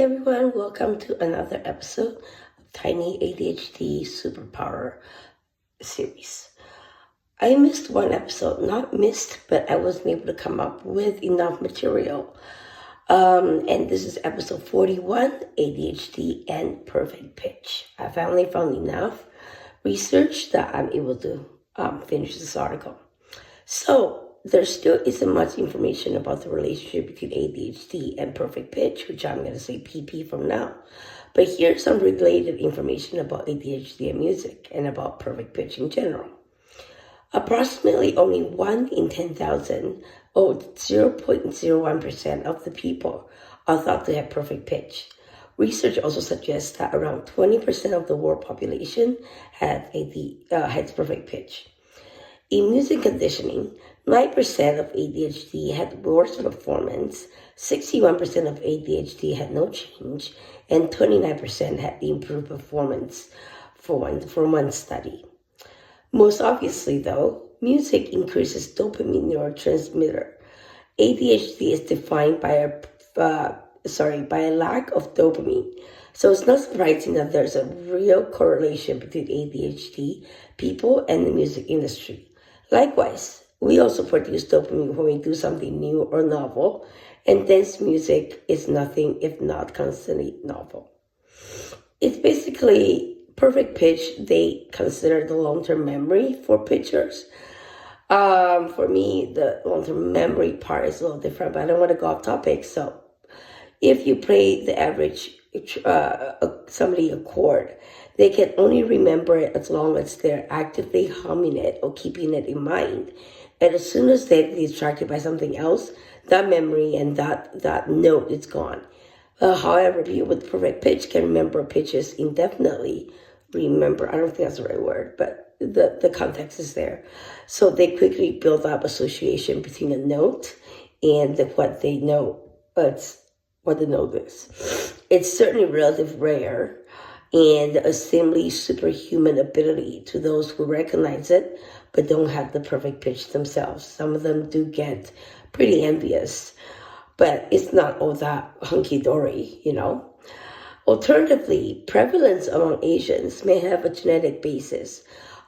everyone, welcome to another episode of Tiny ADHD Superpower series. I missed one episode, not missed, but I wasn't able to come up with enough material. And this is episode 41, ADHD and Perfect Pitch. I finally found enough research that I'm able to finish this article. So, there still isn't much information about the relationship between ADHD and perfect pitch, which I'm going to say PP from now. But here's some related information about ADHD and music and about perfect pitch in general. Approximately only 1 in 10,000, or 0.01% of the people are thought to have perfect pitch. Research also suggests that around 20% of the world population has perfect pitch. In music conditioning, 9% of ADHD had worse performance, 61% of ADHD had no change, and 29% had improved performance for one study. Most obviously, though, music increases dopamine neurotransmitter. ADHD is defined by a lack of dopamine. So it's not surprising that there's a real correlation between ADHD people and the music industry. Likewise, we also produce dopamine when we do something new or novel, and dance music is nothing if not constantly novel. It's basically perfect pitch. They consider the long-term memory for pitchers. For me, the long-term memory part is a little different, but I don't want to go off topic. So if you play the average somebody a chord, they can only remember it as long as they're actively humming it or keeping it in mind. And as soon as they're distracted by something else, that memory and that note is gone. However, people with perfect pitch can remember pitches indefinitely. Remember, I don't think that's the right word, but the context is there. So they quickly build up association between a note and what they know. What the note is. It's certainly relatively rare and a seemingly superhuman ability to those who recognize it but don't have the perfect pitch themselves. Some of them do get pretty envious, but it's not all that hunky-dory, Alternatively, prevalence among Asians may have a genetic basis.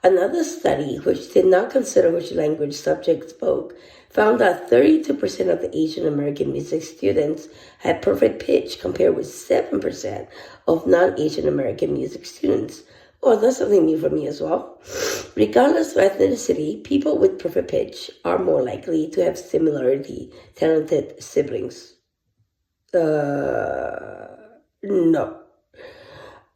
Another study, which did not consider which language subjects spoke, found that 32% of the Asian American music students had perfect pitch compared with 7% of non-Asian American music students. Oh, that's something new for me as well. Regardless of ethnicity, people with perfect pitch are more likely to have similarly talented siblings. No.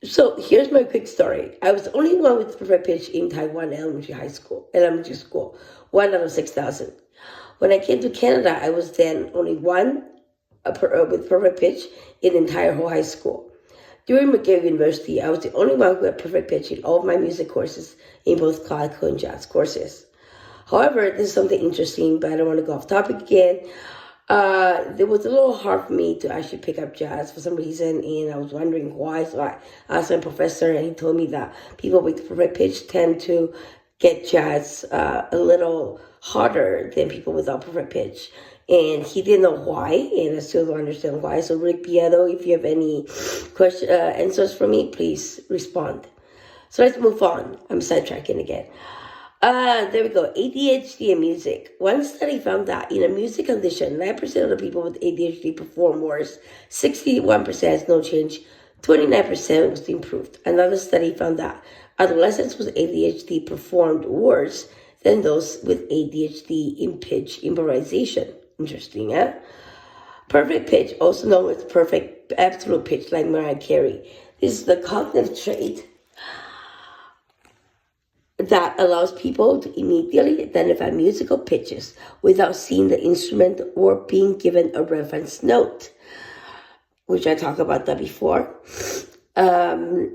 So here's my quick story. I was the only one with perfect pitch in Taiwan elementary school, 1 out of 6,000. When I came to Canada, I was then only one with perfect pitch in the entire whole high school. During McGill University, I was the only one who had perfect pitch in all of my music courses in both classical and jazz courses. However, this is something interesting, but I don't want to go off topic again. It was a little hard for me to actually pick up jazz for some reason, and I was wondering why. So I asked my professor, and he told me that people with perfect pitch tend to get jazz a little harder than people without perfect pitch. And he didn't know why, and I still don't understand why. So Rick Pietro, if you have any answers for me, please respond. So let's move on. I'm sidetracking again. There we go. ADHD and music. One study found that in a music condition, 9% of the people with ADHD perform worse, 61% has no change, 29% was improved. Another study found that adolescents with ADHD performed worse than those with ADHD in pitch improvisation. Interesting, huh? Perfect pitch, also known as perfect absolute pitch, like Mariah Carey. This is the cognitive trait that allows people to immediately identify musical pitches without seeing the instrument or being given a reference note, which I talked about that before. The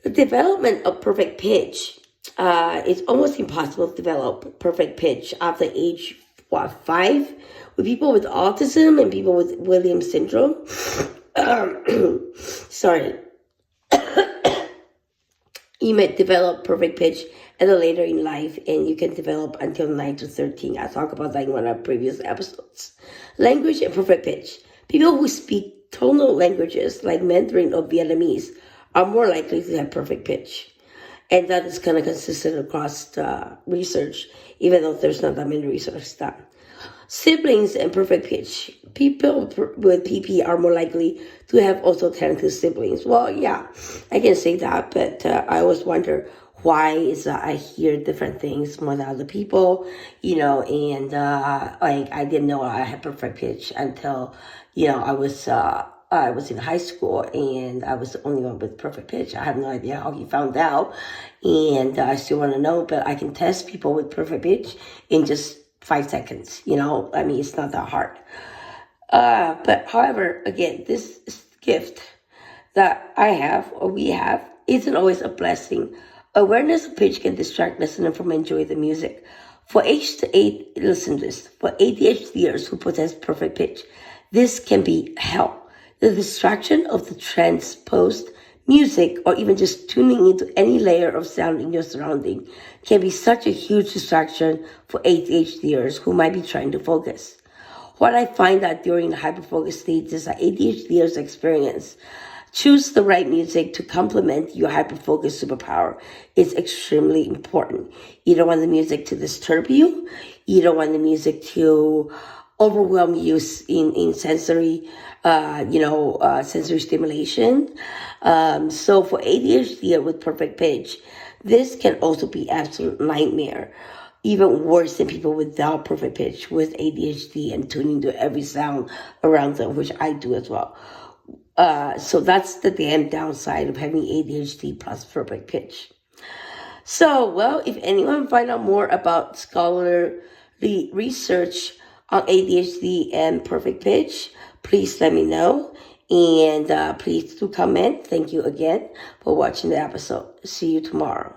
development of perfect pitch, it's almost impossible to develop perfect pitch after age 5 with people with autism and people with Williams syndrome. Sorry. You may develop perfect pitch at a later in life, and you can develop until 9 to 13. I talked about that in one of our previous episodes. Language and perfect pitch. People who speak tonal languages like Mandarin or Vietnamese are more likely to have perfect pitch. And that is kind of consistent across the research, even though there's not that many research done. Siblings and perfect pitch. People with PP are more likely to have also talented siblings. Well, yeah, I can say that, but I always wonder why is that I hear different things more than other people, and like I didn't know I had perfect pitch until, I was in high school and I was the only one with perfect pitch. I have no idea how he found out, and I still want to know, but I can test people with perfect pitch in just 5 seconds. It's not that hard. But however, again, this gift that I have or we have isn't always a blessing. Awareness of pitch can distract listeners from enjoying the music. For listen to this, for ADHDers who possess perfect pitch, this can be hell. The distraction of the transposed music or even just tuning into any layer of sound in your surrounding can be such a huge distraction for ADHDers who might be trying to focus. What I find that during the hyperfocus stages that ADHDers experience, choose the right music to complement your hyperfocus superpower is extremely important. You don't want the music to disturb you. You don't want the music to overwhelm you in sensory, sensory stimulation. So for ADHD with perfect pitch, this can also be absolute nightmare. Even worse than people without perfect pitch with ADHD and tuning to every sound around them, which I do as well. So that's the damn downside of having ADHD plus perfect pitch. So, well, if anyone find out more about scholarly research on ADHD and perfect pitch, please let me know. And please do comment. Thank you again for watching the episode. See you tomorrow.